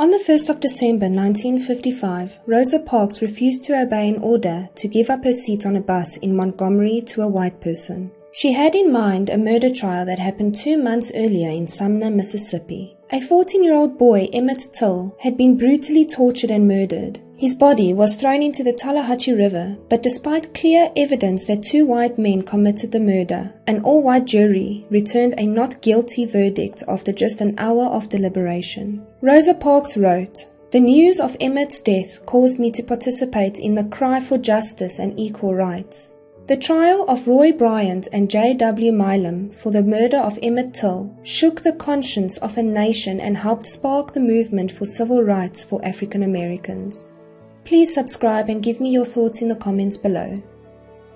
On the 1st of December 1955, Rosa Parks refused to obey an order to give up her seat on a bus in Montgomery to a white person. She had in mind a murder trial that happened 2 months earlier in Sumner, Mississippi. A 14-year-old boy, Emmet Till, had been brutally tortured and murdered. His body was thrown into the Tallahatchie River, but despite clear evidence that 2 white men committed the murder, an all-white jury returned a not guilty verdict after just an hour of deliberation. Rosa Parks wrote, "The news of Emmet's death caused me to participate in the cry for justice and equal rights. The trial of Roy Bryant and J. Milam for the murder of Emmet Till shook the conscience of a nation and helped spark the movement for civil rights for African Americans." Please subscribe and give me your thoughts in the comments below.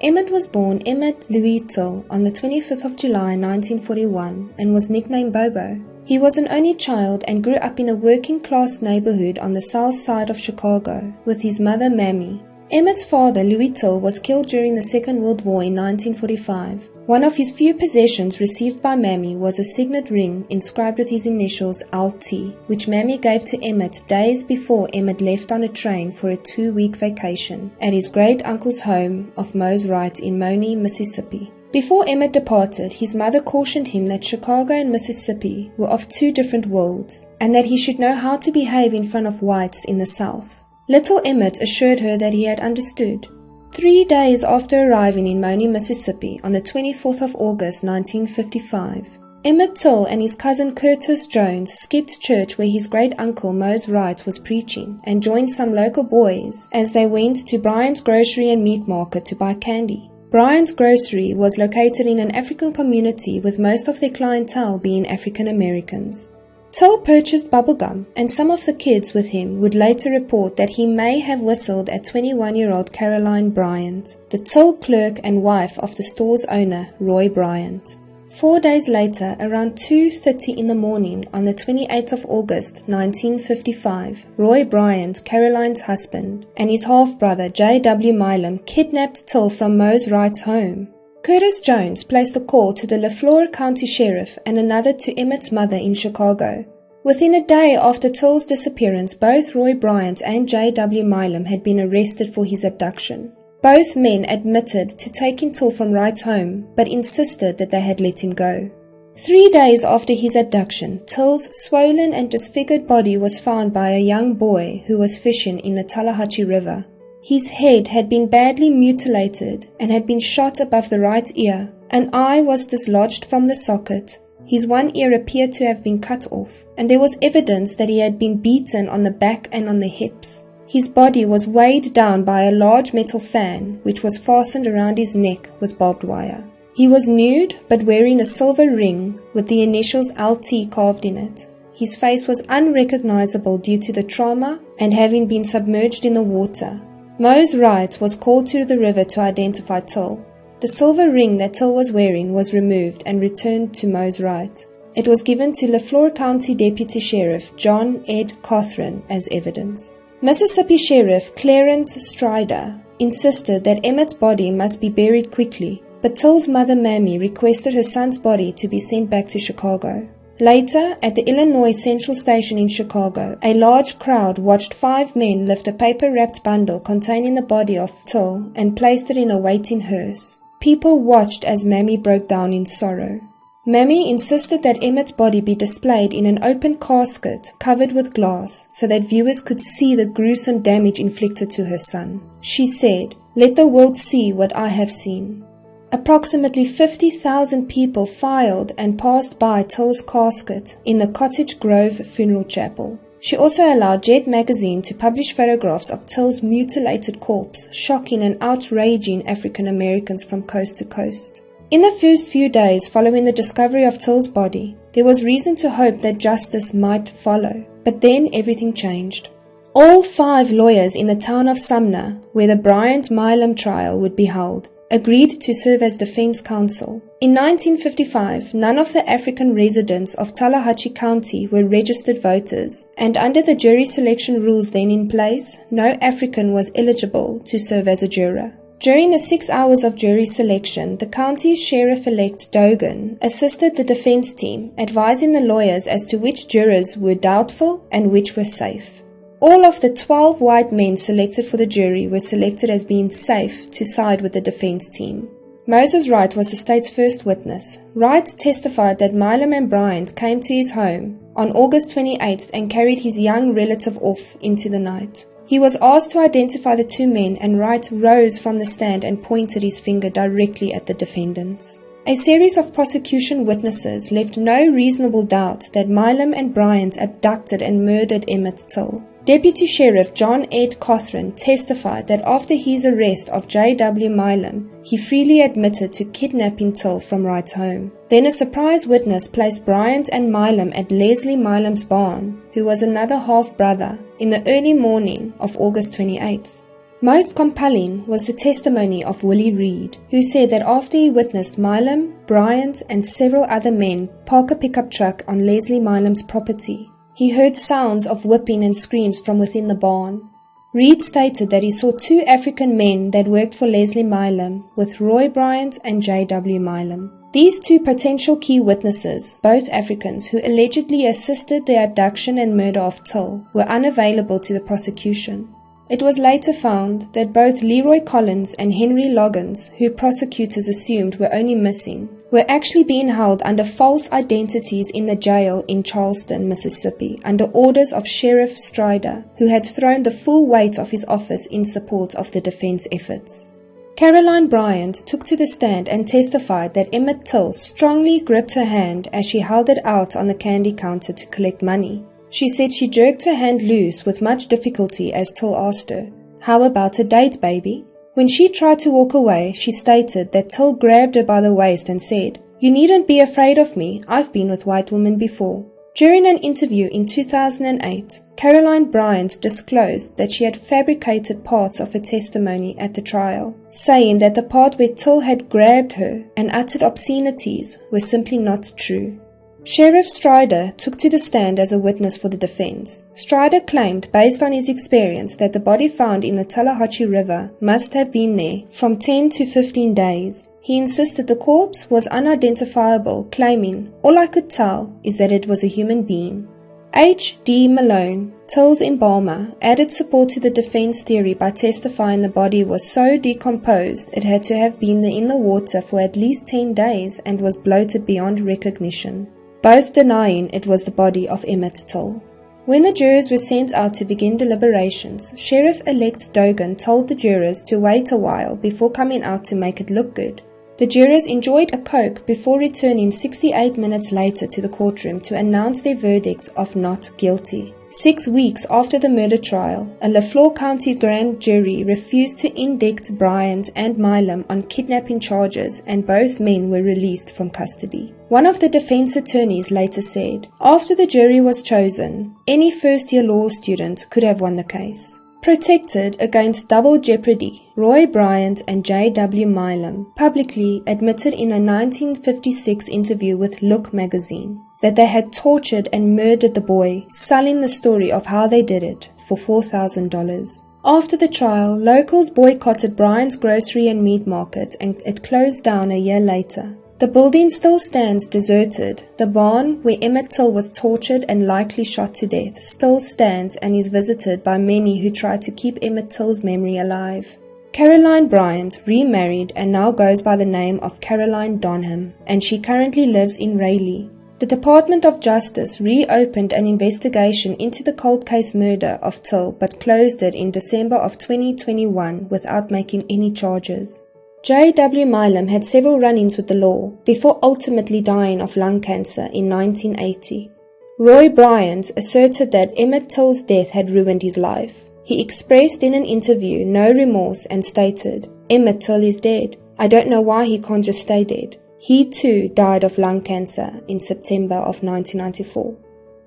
Emmet was born Emmett Louis Till on the 25th of July 1941 and was nicknamed Bobo. He was an only child and grew up in a working-class neighborhood on the south side of Chicago with his mother Mammy. Emmet's father, Louis Till, was killed during the Second World War in 1945. One of his few possessions received by Mammy was a signet ring inscribed with his initials LT, which Mammy gave to Emmet days before Emmet left on a train for a 2-week vacation at his great-uncle's home of Mose Wright in Monee, Mississippi. Before Emmet departed, his mother cautioned him that Chicago and Mississippi were of 2 different worlds, and that he should know how to behave in front of whites in the South. Little Emmet assured her that he had understood. 3 days after arriving in Monee, Mississippi, on the 24th of August 1955, Emmet Till and his cousin Curtis Jones skipped church where his great-uncle Mose Wright was preaching and joined some local boys as they went to Bryant's grocery and meat market to buy candy. Bryant's grocery was located in an African community with most of their clientele being African Americans. Till purchased bubblegum, and some of the kids with him would later report that he may have whistled at 21-year-old Caroline Bryant, the Till clerk and wife of the store's owner, Roy Bryant. 4 days later, around 2:30 in the morning on the 28th of August 1955, Roy Bryant, Caroline's husband, and his half-brother J. Milam kidnapped Till from Mose Wright's home. Curtis Jones placed a call to the Leflore County Sheriff and another to Emmet's mother in Chicago. Within a day after Till's disappearance, both Roy Bryant and J. Milam had been arrested for his abduction. Both men admitted to taking Till from Wright's home, but insisted that they had let him go. 3 days after his abduction, Till's swollen and disfigured body was found by a young boy who was fishing in the Tallahatchie River. His head had been badly mutilated and had been shot above the right ear. An eye was dislodged from the socket. His one ear appeared to have been cut off, and there was evidence that he had been beaten on the back and on the hips. His body was weighed down by a large metal fan, which was fastened around his neck with barbed wire. He was nude, but wearing a silver ring with the initials LT carved in it. His face was unrecognizable due to the trauma and having been submerged in the water. Mose Wright was called to the river to identify Till. The silver ring that Till was wearing was removed and returned to Mose Wright. It was given to Leflore County Deputy Sheriff John Ed Cothran as evidence. Mississippi Sheriff Clarence Strider insisted that Emmet's body must be buried quickly, but Till's mother Mammy requested her son's body to be sent back to Chicago. Later, at the Illinois Central Station in Chicago, a large crowd watched 5 men lift a paper-wrapped bundle containing the body of Till and placed it in a waiting hearse. People watched as Mammy broke down in sorrow. Mammy insisted that Emmet's body be displayed in an open casket covered with glass so that viewers could see the gruesome damage inflicted to her son. She said, "Let the world see what I have seen." Approximately 50,000 people filed and passed by Till's casket in the Cottage Grove Funeral Chapel. She also allowed Jet magazine to publish photographs of Till's mutilated corpse, shocking and outraging African Americans from coast to coast. In the first few days following the discovery of Till's body, there was reason to hope that justice might follow, but then everything changed. All 5 lawyers in the town of Sumner, where the Bryant-Milam trial would be held, agreed to serve as defense counsel. In 1955, none of the African residents of Tallahatchie County were registered voters, and under the jury selection rules then in place, no African was eligible to serve as a juror. During the 6 hours of jury selection, the county's sheriff-elect Dogan assisted the defense team, advising the lawyers as to which jurors were doubtful and which were safe. All of the 12 white men selected for the jury were selected as being safe to side with the defense team. Moses Wright was the state's first witness. Wright testified that Milam and Bryant came to his home on August 28th and carried his young relative off into the night. He was asked to identify the two men, and Wright rose from the stand and pointed his finger directly at the defendants. A series of prosecution witnesses left no reasonable doubt that Milam and Bryant abducted and murdered Emmet Till. Deputy Sheriff John Ed Cothran testified that after his arrest of J.W. Milam, he freely admitted to kidnapping Till from Wright's home. Then a surprise witness placed Bryant and Milam at Leslie Milam's barn, who was another half-brother, in the early morning of August 28th. Most compelling was the testimony of Willie Reed, who said that after he witnessed Milam, Bryant, and several other men park a pickup truck on Leslie Milam's property, he heard sounds of whipping and screams from within the barn. Reed stated that he saw two African men that worked for Leslie Milam with Roy Bryant and J.W. Milam. These two potential key witnesses, both Africans who allegedly assisted the abduction and murder of Till, were unavailable to the prosecution. It was later found that both Leroy Collins and Henry Loggins, who prosecutors assumed were only missing, were actually being held under false identities in the jail in Charleston, Mississippi, under orders of Sheriff Strider, who had thrown the full weight of his office in support of the defense efforts. Caroline Bryant took to the stand and testified that Emmet Till strongly gripped her hand as she held it out on the candy counter to collect money. She said she jerked her hand loose with much difficulty as Till asked her, "How about a date, baby?" When she tried to walk away, she stated that Till grabbed her by the waist and said, "You needn't be afraid of me, I've been with white women before." During an interview in 2008, Caroline Bryant disclosed that she had fabricated parts of her testimony at the trial, saying that the part where Till had grabbed her and uttered obscenities was simply not true. Sheriff Strider took to the stand as a witness for the defense. Strider claimed, based on his experience, that the body found in the Tallahatchie River must have been there from 10 to 15 days. He insisted the corpse was unidentifiable, claiming, "All I could tell is that it was a human being." H.D. Malone, Till's embalmer, added support to the defense theory by testifying the body was so decomposed it had to have been in the water for at least 10 days and was bloated beyond recognition, both denying it was the body of Emmet Till. When the jurors were sent out to begin deliberations, Sheriff-elect Dogan told the jurors to wait a while before coming out to make it look good. The jurors enjoyed a Coke before returning 68 minutes later to the courtroom to announce their verdict of not guilty. 6 weeks after the murder trial, a LaFleur County grand jury refused to indict Bryant and Milam on kidnapping charges, and both men were released from custody. One of the defense attorneys later said, "After the jury was chosen, any first-year law student could have won the case." Protected against double jeopardy, Roy Bryant and J.W. Milam publicly admitted in a 1956 interview with Look magazine that they had tortured and murdered the boy, selling the story of how they did it for $4,000. After the trial, locals boycotted Bryant's grocery and meat market, and it closed down a year later. The building still stands deserted. The barn where Emmet Till was tortured and likely shot to death still stands and is visited by many who try to keep Emmet Till's memory alive. Caroline Bryant remarried and now goes by the name of Caroline Donham, and she currently lives in Raleigh. The Department of Justice reopened an investigation into the cold case murder of Till but closed it in December of 2021 without making any charges. J.W. Milam had several run-ins with the law before ultimately dying of lung cancer in 1980. Roy Bryant asserted that Emmet Till's death had ruined his life. He expressed in an interview no remorse and stated, "Emmet Till is dead. I don't know why he can't just stay dead." He too died of lung cancer in September of 1994.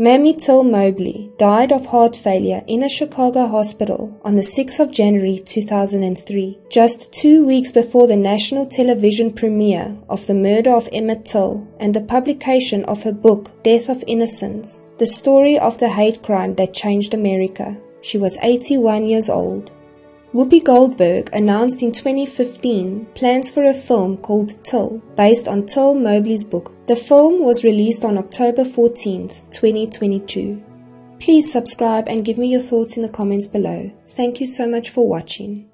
Mamie Till Mobley died of heart failure in a Chicago hospital on the 6th of January 2003, just 2 weeks before the national television premiere of the murder of Emmet Till and the publication of her book Death of Innocence, the story of the hate crime that changed America. She was 81 years old. Whoopi Goldberg announced in 2015 plans for a film called Till, based on Till Mobley's book. The film was released on October 14th, 2022. Please subscribe and give me your thoughts in the comments below. Thank you so much for watching.